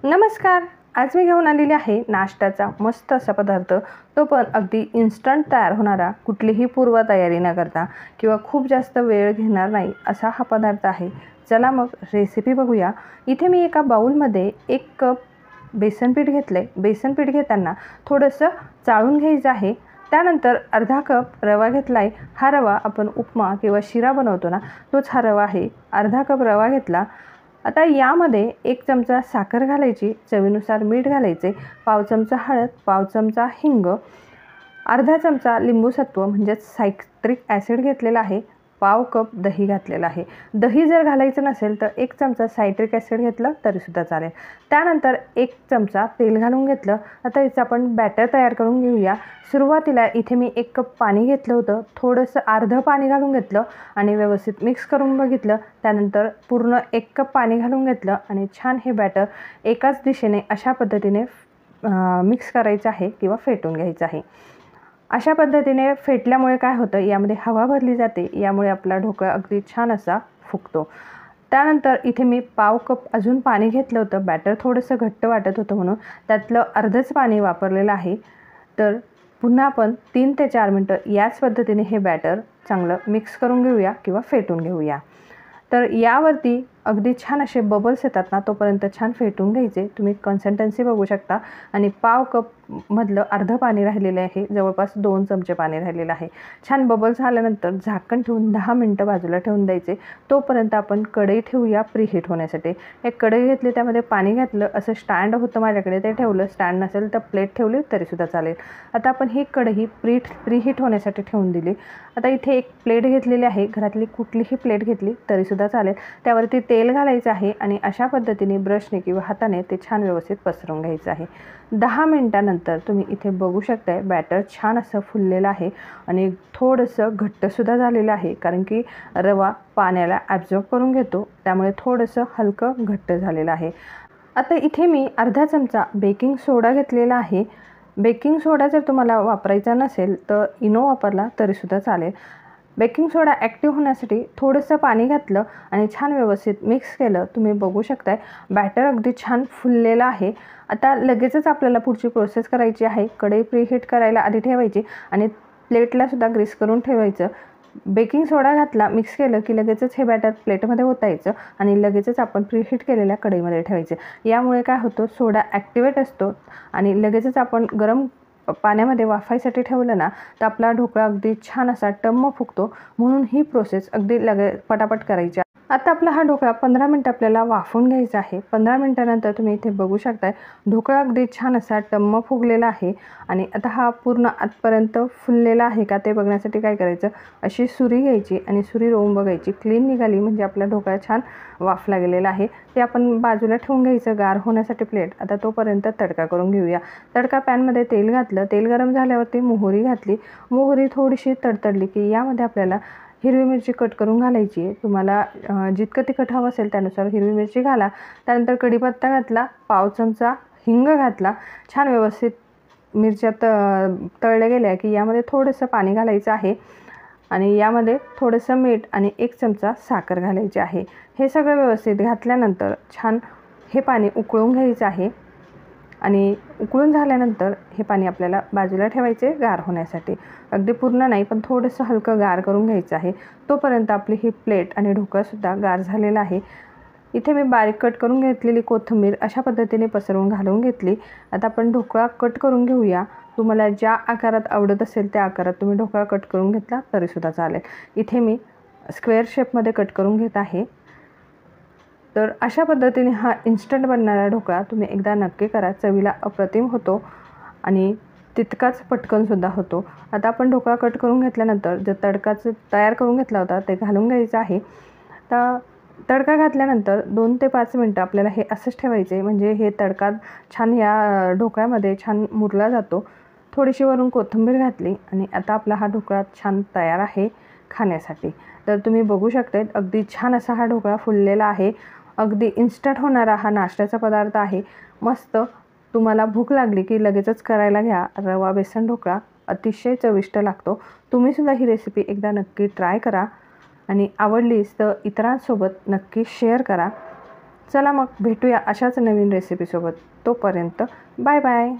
नमस्कार. आज मी घेऊन आलेली आहे नाश्त्याचा मस्त असा पदार्थ. तो पण अगदी इन्स्टंट तयार होणारा, कुठलीही पूर्वतयारी न करता किंवा खूप जास्त वेळ घेणार नाही असा हा पदार्थ आहे. चला मग रेसिपी बघूया. इथे मी एका बाउलमध्ये 1 कप बेसन पीठ घेतले. बेसन पीठ घेताना थोडंसं चाळून घ्यायचं आहे. त्यानंतर अर्धा कप रवा घेतला आहे. हा रवा आपण उपमा किंवा शिरा बनवतो ना, तोच हा रवा आहे. अर्धा कप रवा घेतला. आता यामध्ये 1 चमचा साखर घालायची, चवीनुसार मीठ घालायचे, पाव चमचा हळद, पाव चमचा हिंग, अर्धा चमचा लिंबूसत्व म्हणजेच सायट्रिक ॲसिड घेतलेला आहे, पाव कप दही घातलेलं आहे. दही जर घालायचं नसेल तर 1 चमचा सायट्रिक ॲसिड घेतलं तरीसुद्धा चालेल. त्यानंतर 1 चमचा तेल घालून घेतलं. आता याचं आपण बॅटर तयार करून घेऊया. सुरुवातीला इथे मी 1 कप पाणी घेतलं होतं. थोडंसं अर्धं पाणी घालून घेतलं आणि व्यवस्थित मिक्स करून बघितलं. त्यानंतर पूर्ण 1 कप पाणी घालून घेतलं आणि छान हे बॅटर एकाच दिशेने अशा पद्धतीने मिक्स करायचं आहे किंवा फेटून घ्यायचं आहे. अशा पद्धतीने फेटल्यामुळे काय होतं, यामध्ये हवा भरली जाते. यामुळे आपला ढोकळा अगदी छान असा फुगतो. त्यानंतर इथे मी पाव कप अजून पाणी घेतलं होतं. बॅटर थोडंसं घट्ट वाटत होतं म्हणून त्यातलं अर्धंच पाणी वापरलेलं आहे. तर पुन्हा आपण 3 ते 4 मिनटं याच पद्धतीने हे बॅटर चांगलं मिक्स करून घेऊया किंवा फेटून घेऊया. तर यावरती अगदी छान असे बबल्स येतात ना, तोपर्यंत छान फेटून घ्यायचे. तुम्ही कन्सिस्टन्सी बघू शकता. आणि पाव कपमधलं अर्धं पाणी राहिलेलं आहे. जवळपास 2 चमचे पाणी राहिलेलं आहे. छान बबल्स झाल्यानंतर झाकण ठेवून 10 मिनटं बाजूला ठेवून द्यायचे. तोपर्यंत आपण कढई ठेवूया प्रीहीट होण्यासाठी. एक कढई घेतली, त्यामध्ये पाणी घातलं. असं स्टँड होतं माझ्याकडे, ते ठेवलं. स्टँड नसेल तर प्लेट ठेवली तरीसुद्धा चालेल. आता आपण ही कढई प्रीहीट होण्यासाठी ठेवून दिली. आता इथे एक प्लेट घेतलेली आहे. घरातली कुठलीही प्लेट घेतली तरीसुद्धा चालेल. त्यावरती तेल घालायचं आहे आणि अशा पद्धतीने ब्रशने किंवा हाताने ते छान व्यवस्थित पसरवून घ्यायचं आहे. 10 मिनटानंतर तुम्ही इथे बघू शकताय बॅटर छान असं फुललेलं आहे आणि थोडंसं घट्टसुद्धा झालेलं आहे, कारण की रवा पाण्याला ॲब्झॉर्ब करून घेतो. त्यामुळे थोडंसं हलकं घट्ट झालेलं आहे. आता इथे मी अर्धा चमचा बेकिंग सोडा घेतलेला आहे. बेकिंग सोडा जर तुम्हाला वापरायचा नसेल तर इनो वापरला तरीसुद्धा चालेल. बेकिंग सोडा ॲक्टिव्ह होण्यासाठी थोडंसं पाणी घातलं आणि छान व्यवस्थित मिक्स केलं. तुम्ही बघू शकताय बॅटर अगदी छान फुललेलं आहे. आता लगेचच आपल्याला पुढची प्रोसेस करायची आहे. कढई प्रीहीट करायला आधी ठेवायची आणि प्लेटलासुद्धा ग्रीस करून ठेवायचं. बेकिंग सोडा घातला, मिक्स केलं की लगेचच हे बॅटर प्लेटमध्ये ओतायचं आणि लगेचच आपण प्रीहीट केलेल्या कढईमध्ये ठेवायचं. यामुळे काय होतं, सोडा ॲक्टिवेट असतो आणि लगेचच आपण गरम पाण्यामध्ये वाफायसाठी ठेवलं ना, तर आपला ढोकळा अगदी छान असा टम्म फुगतो. म्हणून ही प्रोसेस अगदी पटापट करायची. आता आपला हा ढोकळा 15 मिनटं आपल्याला वाफवून घ्यायचा आहे. 15 मिनटानंतर तुम्ही इथे बघू शकताय ढोकळा अगदी छान असा टम्म फुगलेला आहे. आणि आता हा पूर्ण आतपर्यंत फुललेला आहे का ते बघण्यासाठी काय करायचं, अशी सुरी घ्यायची आणि सुरी रोवून बघायची. क्लीन निघाली म्हणजे आपला ढोकळा छान वाफला गेलेला आहे. ते आपण बाजूला ठेवून घ्यायचं गार होण्यासाठी प्लेट. आता तोपर्यंत तडका करून घेऊया. तडका पॅनमध्ये तेल घातलं. तेल गरम झाल्यावरती मोहरी घातली. मोहरी थोडीशी तडतडली की यामध्ये आपल्याला हिरवी मिरची कट करून घालायची आहे. तुम्हाला जितकं तिखट हवं असेल त्यानुसार हिरवी मिरची घाला. त्यानंतर कढीपत्ता घातला, पाव चमचा हिंग घातला. छान व्यवस्थित मिरच्या तळल्या गेल्या की यामध्ये थोडंसं पाणी घालायचं आहे आणि यामध्ये थोडंसं मीठ आणि 1 चमचा साखर घालायची आहे. हे सगळं व्यवस्थित घातल्यानंतर छान हे पाणी उकळून घ्यायचं आहे आणि उकळून झाल्यानंतर हे पाणी आपल्याला बाजूला ठेवायचे गार होण्यासाठी. अगदी पूर्ण नाही, पण थोडंसं हलकं गार करून घ्यायचं आहे. तोपर्यंत आपली ही प्लेट आणि ढोकळासुद्धा गार झालेला आहे. इथे मी बारीक कट करून घेतलेली कोथिंबीर अशा पद्धतीने पसरवून घालून घेतली. आता आपण ढोकळा कट करून घेऊया. तुम्हाला ज्या आकारात आवडत असेल त्या आकारात तुम्ही ढोकळा कट करून घेतला तरीसुद्धा चालेल. इथे मी स्क्वेअर शेपमध्ये कट करून घेत आहे. तर अशा पद्धतीने हा इन्स्टंट बनणारा ढोकळा तुम्ही एकदा नक्की करा. चवीला अप्रतिम होतो आणि तितकाच पटकनसुद्धा होतो. आता आपण ढोकळा कट करून घेतल्यानंतर जे तडकाचं तयार करून घेतला होता ते घालून घ्यायचं आहे. तर तडका घातल्यानंतर 2 ते 5 मिनटं आपल्याला हे असंच ठेवायचे, म्हणजे हे तडका छान या ढोकळ्यामध्ये छान मुरला जातो. थोडीशी वरून कोथिंबीर घातली आणि आता आपला हा ढोकळा छान तयार आहे खाण्यासाठी. तर तुम्ही बघू शकता अगदी छान असा हा ढोकळा फुललेला आहे. अगदी इन्स्टंट होणारा हा नाश्त्याचा पदार्थ आहे. मस्त. तुम्हाला भूक लागली की लगेचच करायला घ्या. रवा बेसन ढोकळा अतिशय चविष्ट लागतो. तुम्हीसुद्धा ही रेसिपी एकदा नक्की ट्राय करा आणि आवडलीच तर इतरांसोबत नक्की शेअर करा. चला मग भेटूया अशाच नवीन रेसिपीसोबत. तोपर्यंत बाय बाय.